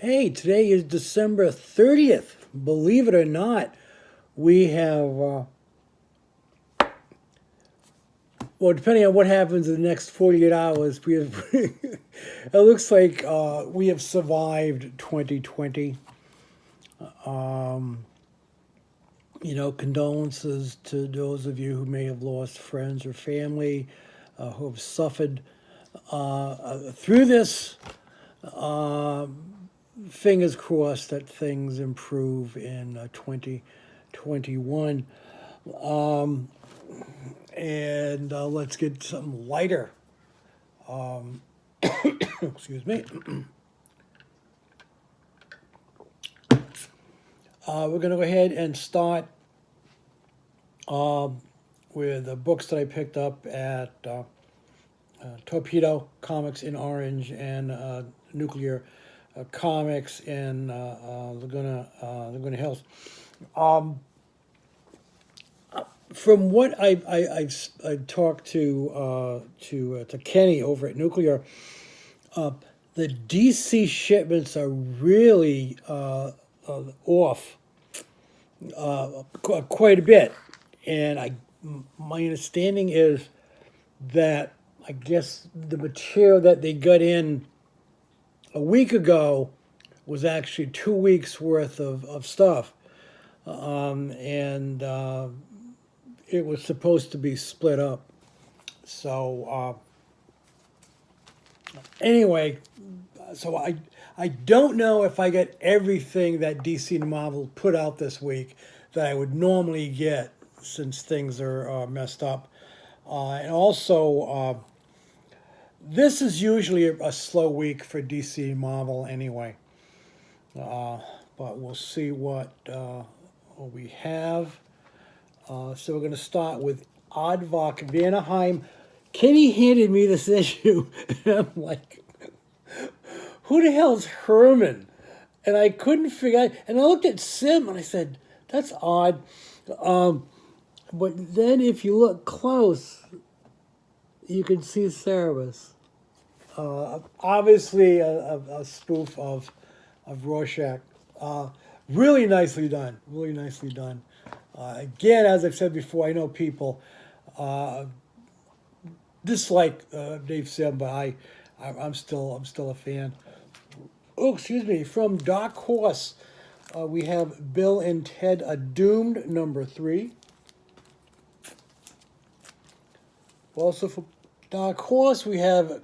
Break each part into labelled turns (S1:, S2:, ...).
S1: Hey, today is December 30th. Believe it or not, we have, well, depending on what happens in the next 48 hours, we have, it looks like we have survived 2020. Condolences to those of you who may have lost friends or family, who have suffered through this. Uh, Fingers crossed that things improve in 2021. And let's get something lighter. Excuse me. We're going to go ahead and start with the books that I picked up at Torpedo Comics in Orange and Nuclear Comics in Laguna Hills. From what I talked to Kenny over at Nuclear, the DC shipments are really off quite a bit, and my understanding is that I guess the material that they got in a week ago was actually 2 weeks worth of stuff, and it was supposed to be split up. So anyway, so I don't know if I get everything that DC and Marvel put out this week that I would normally get since things are messed up. And also, this is usually a slow week for DC and Marvel anyway. But we'll see what we have. So we're going to start with Aardvark Vanaheim. Kenny handed me this issue, and I'm like, who the hell's Herman? And I couldn't figure out, and I looked at Sim, and I said, that's odd. But then if you look close, you can see Cerebus. Obviously a spoof of Rorschach. Really nicely done. Really nicely done. Again, as I've said before, I know people dislike Dave Sim, but I'm still a fan. Oh, excuse me. From Dark Horse, we have Bill and Ted Are Doomed #3. Also for Dark Horse, we have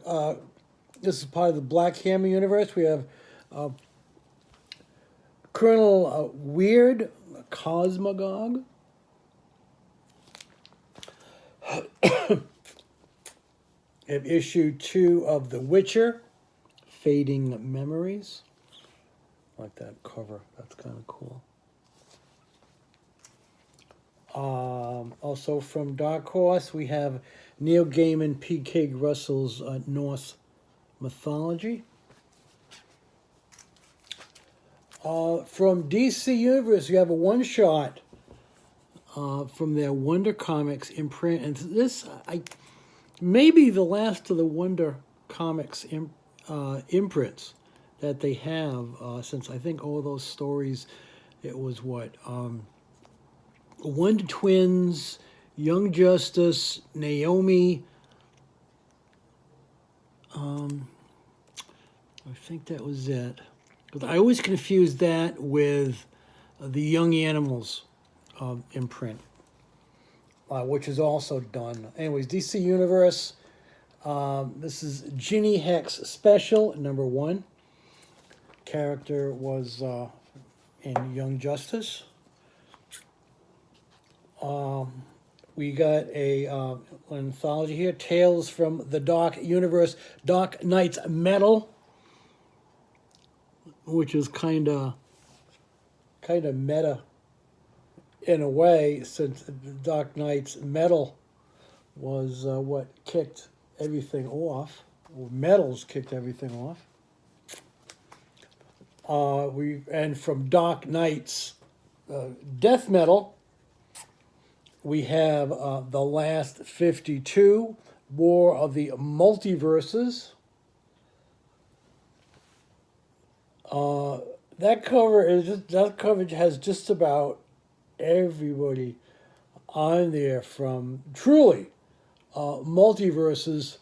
S1: this is part of the Black Hammer universe. We have Colonel Weird Cosmogog. We have issue 2 of The Witcher, Fading Memories. I like that cover. That's kind of cool. Also from Dark Horse, we have Neil Gaiman, P.K. Russell's Norse Mythology. From DC Universe, we have a one-shot from their Wonder Comics imprint. And this may be the last of the Wonder Comics imprints that they have, since I think all those stories, it was what? Wonder Twins, Young Justice, Naomi. I think that was it. Because I always confuse that with the Young Animals imprint, which is also done. Anyways, DC Universe. This is Ginny Hex Special #1. Character was in Young Justice. We got an anthology here, Tales from the Dark Universe, Dark Knight's Metal, which is kind of meta in a way, since Dark Knight's Metal was what kicked everything off, or Metals kicked everything off. And from Dark Knight's Death Metal, we have The Last 52, War of the Multiverses. That cover is that coverage has just about everybody on there from truly multiverses,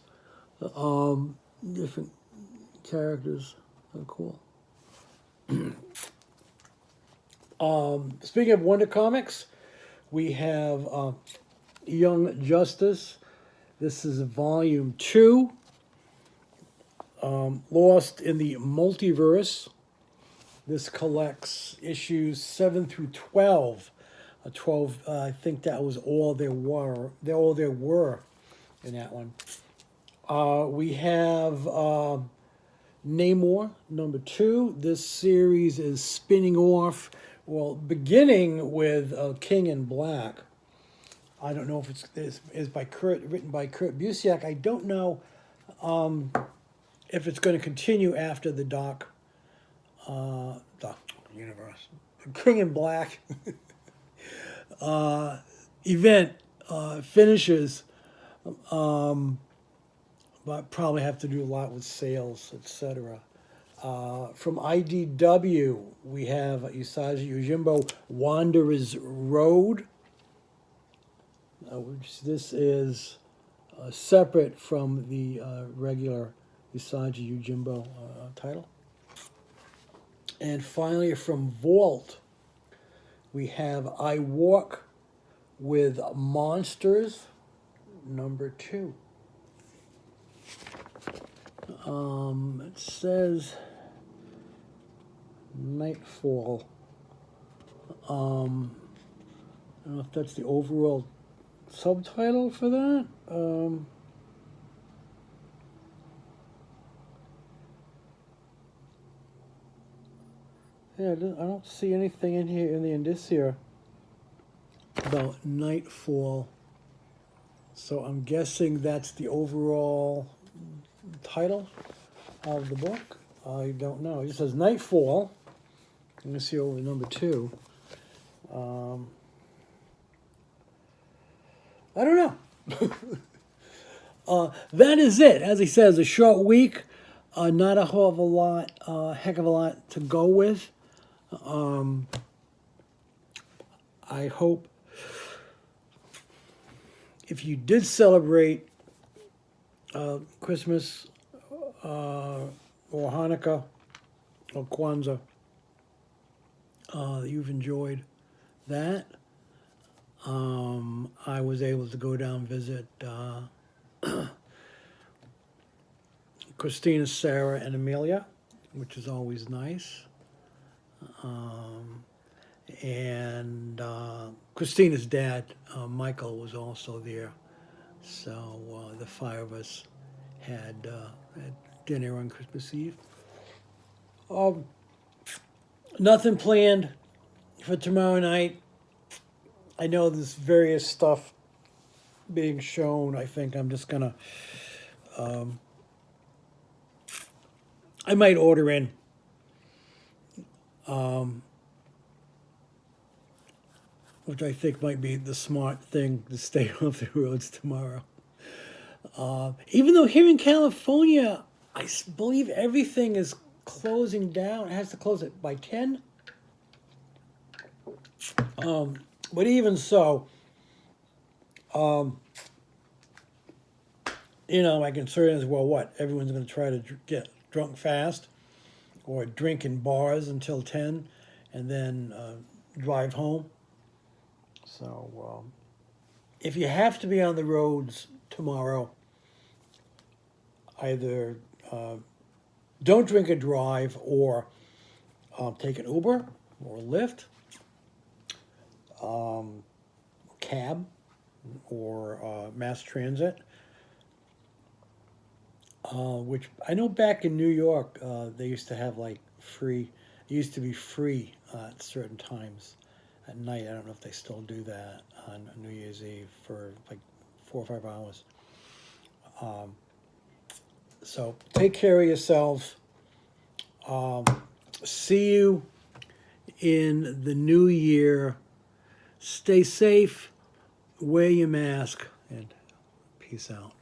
S1: different characters. Oh, cool. Speaking of Wonder Comics, we have Young Justice. This is volume 2, Lost in the Multiverse. This collects issues 7 through 12. 12, I think that was all there were. All there were in that one. We have Namor, number 2. This series is spinning off, well, beginning with King in Black. I don't know if it's by written by Kurt Busiek. I don't know if it's going to continue after the Dark Universe, King in Black event finishes, but probably have to do a lot with sales, etc. From IDW, we have Usagi Yojimbo, Wanderer's Road, which this is separate from the regular Usagi Yojimbo title. And finally, from Vault, we have I Walk with Monsters, number 2. It says Nightfall. I don't know if that's the overall subtitle for that. Yeah, I don't see anything in here in the indicia about Nightfall. So I'm guessing that's the overall title of the book. I don't know. It just says Nightfall. Let me see over number 2. I don't know. That is it. As he says, a short week. Not a whole of a lot, heck of a lot to go with. I hope if you did celebrate Christmas or Hanukkah or Kwanzaa, you've enjoyed that. I was able to go down and visit Christina, Sarah, and Amelia, which is always nice. And Christina's dad, Michael, was also there. So the 5 of us had dinner on Christmas Eve. Nothing planned for tomorrow night. I know there's various stuff being shown. I think I'm just gonna, I might order in. Which I think might be the smart thing to stay off the roads tomorrow. Even though here in California, I believe everything is closing down. It has to close it by 10. But even so, my concern is, well, what? Everyone's going to try to get drunk fast or drink in bars until 10 and then drive home. So if you have to be on the roads tomorrow, either don't drink and drive or take an Uber or Lyft, cab, or mass transit. Which I know back in New York, they used to have like free, it used to be free at certain times at night. I don't know if they still do that on New Year's Eve for like 4 or 5 hours. So take care of yourselves. See you in the new year. Stay safe, wear your mask, and peace out.